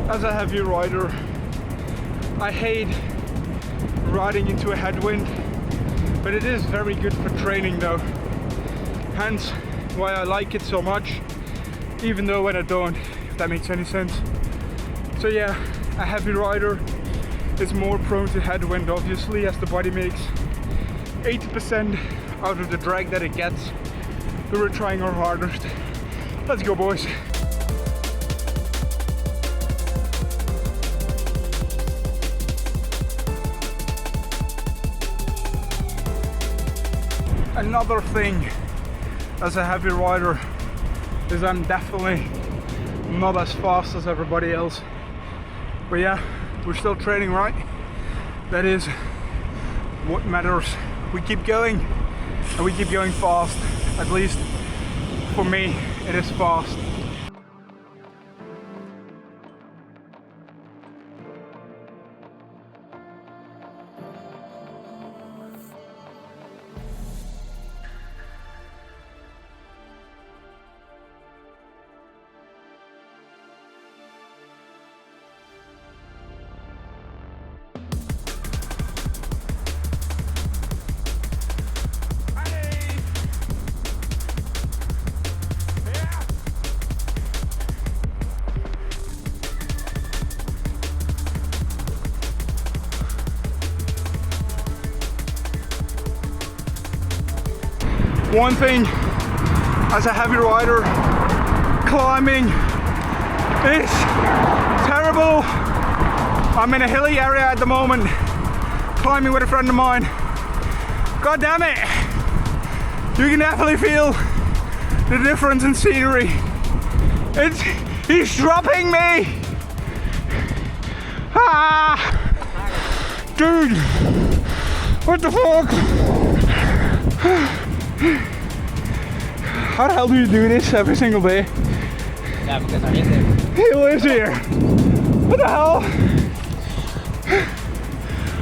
As a heavy rider, I hate riding into a headwind, but it is very good for training though. Hence why I like it so much, even though when I don't, if that makes any sense. So yeah, a heavy rider is more prone to headwind, obviously, as the body makes 80% out of the drag that it gets. But we're trying our hardest. Let's go, boys. Another thing as a heavy rider is I'm definitely not as fast as everybody else. But yeah, we're still training, right? That is what matters. We keep going and we keep going fast. At least for me, it is fast. One thing as a heavy rider, climbing is terrible. I'm in a hilly area at the moment, climbing with a friend of mine. God damn it! You can definitely feel the difference in scenery. He's dropping me! Ah! Dude! What the fuck? How the hell do you do this every single day? Yeah, because I live there. He lives here. What the hell?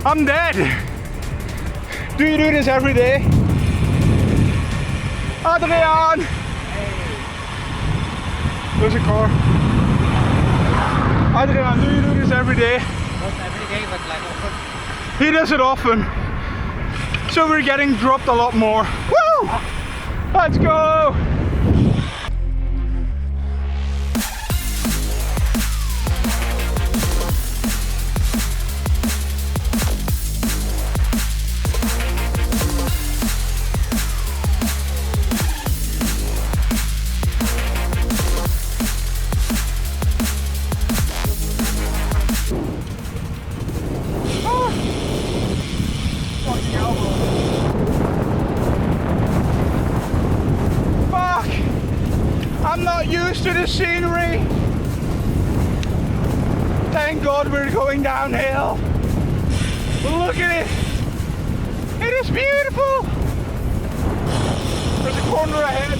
I'm dead. Do you do this every day? Adrian! There's a car. Adrian, do you do this every day? Not every day, but like often. He does it often. So we're getting dropped a lot more. Woo! Let's go! I'm not used to the scenery. Thank God we're going downhill. Look at it. It is beautiful. There's a corner ahead.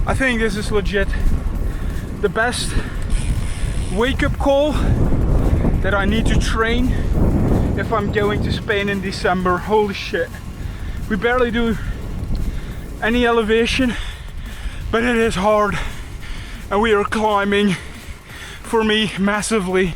I think this is legit the best wake-up call that I need to train if I'm going to Spain in December. Holy shit. We barely do any elevation, but it is hard. And we are climbing, for me, massively.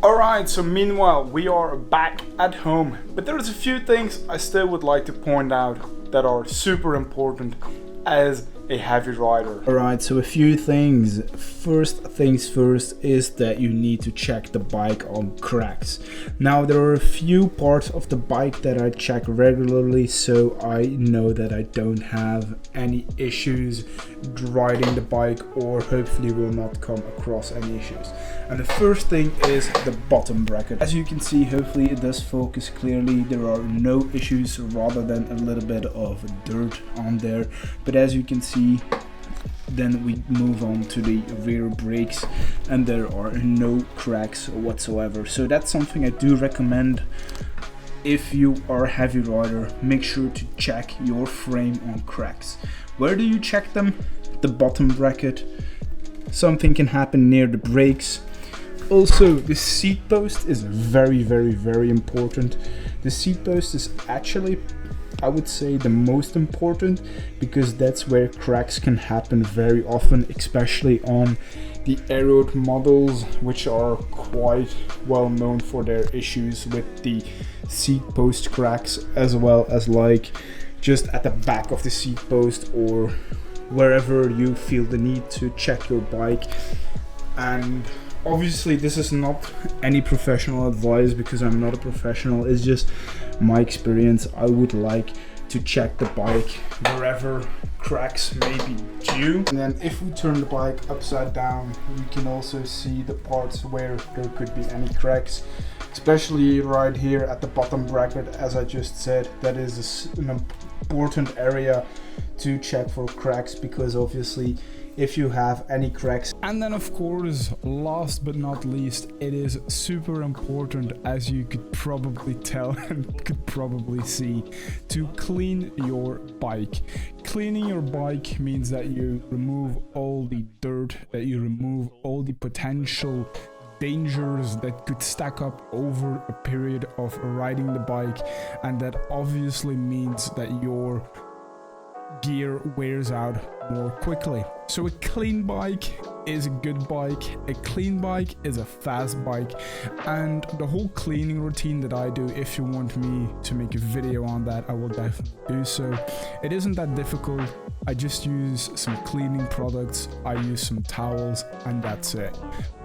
Alright, so meanwhile we are back at home, but there's a few things I still would like to point out that are super important as a heavy rider. Alright, so a few things. First things first is that you need to check the bike on cracks. Now there are a few parts of the bike that I check regularly, so I know that I don't have any issues riding the bike, or hopefully will not come across any issues. And the first thing is the bottom bracket. As you can see, hopefully it does focus clearly. There are no issues rather than a little bit of dirt on there, but as you can see, then we move on to the rear brakes and there are no cracks whatsoever. So that's something I do recommend. If you are a heavy rider, make sure to check your frame on cracks. Where do you check them? The bottom bracket. Something can happen near the brakes. Also, the seat post is very important. The seat post is actually, I would say, the most important, because that's where cracks can happen very often, especially on the Aero models, which are quite well known for their issues with the seat post cracks, as well as like just at the back of the seat post or wherever you feel the need to check your bike. And obviously this is not any professional advice, because I'm not a professional, it's just my experience. I would like to check the bike wherever cracks may be due. And then if we turn the bike upside down, you can also see the parts where there could be any cracks, especially right here at the bottom bracket. As I just said, that is an important area to check for cracks, because obviously if you have any cracks. And then of course, last but not least, it is super important, as you could probably tell and could probably see, to clean your bike. Cleaning your bike means that you remove all the dirt, that you remove all the potential dangers that could stack up over a period of riding the bike, and that obviously means that your gear wears out more quickly. So a clean bike is a good bike, a clean bike is a fast bike, and the whole cleaning routine that I do, if you want me to make a video on that, I will definitely do so. It isn't that difficult. I just use some cleaning products, I use some towels, and that's it.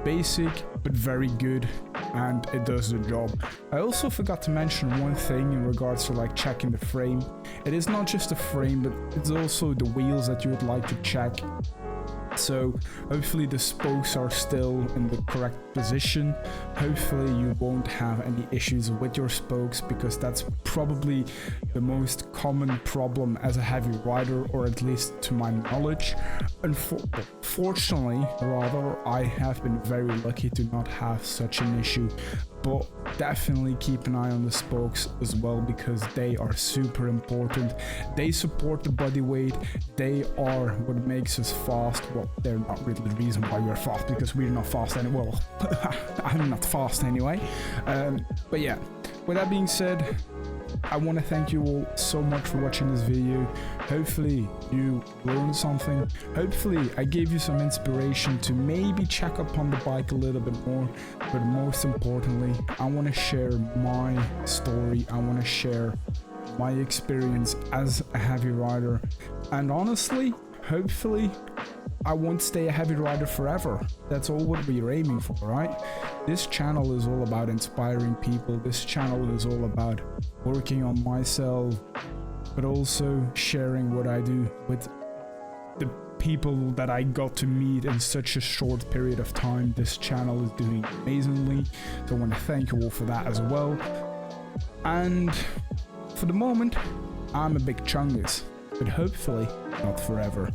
Basic but very good, and it does the job. I also forgot to mention one thing in regards to like checking the frame. It is not just the frame, but it's also the wheels that you would like to check. So hopefully the spokes are still in the correct position. Hopefully you won't have any issues with your spokes, because that's probably the most common problem as a heavy rider, or at least to my knowledge. Fortunately, rather, I have been very lucky to not have such an issue. But definitely keep an eye on the spokes as well, because they are super important. They support the body weight. They are what makes us fast. Well, they're not really the reason why we're fast, because we're not fast anyway. Well, I'm not fast anyway. But yeah, with that being said, I want to thank you all so much for watching this video. Hopefully you learned something. Hopefully I gave you some inspiration to maybe check up on the bike a little bit more. But most importantly, I want to share my story. I want to share my experience as a heavy rider. And honestly, hopefully I won't stay a heavy rider forever. That's all what we're aiming for, right? This channel is all about inspiring people. This channel is all about working on myself, but also sharing what I do with the people that I got to meet in such a short period of time. This channel is doing amazingly, so I want to thank you all for that as well. And for the moment, I'm a big chungus, but hopefully not forever.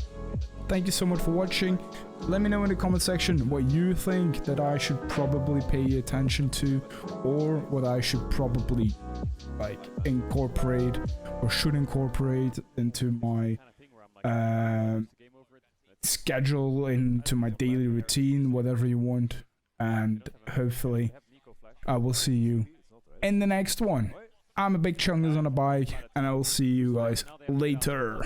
Thank you so much for watching. Let me know in the comment section what you think that I should probably pay attention to, or what I should probably like incorporate or should incorporate into my schedule, into my daily routine, whatever you want. And hopefully I will see you in the next one. I'm a big chungus on a bike, and I will see you guys later.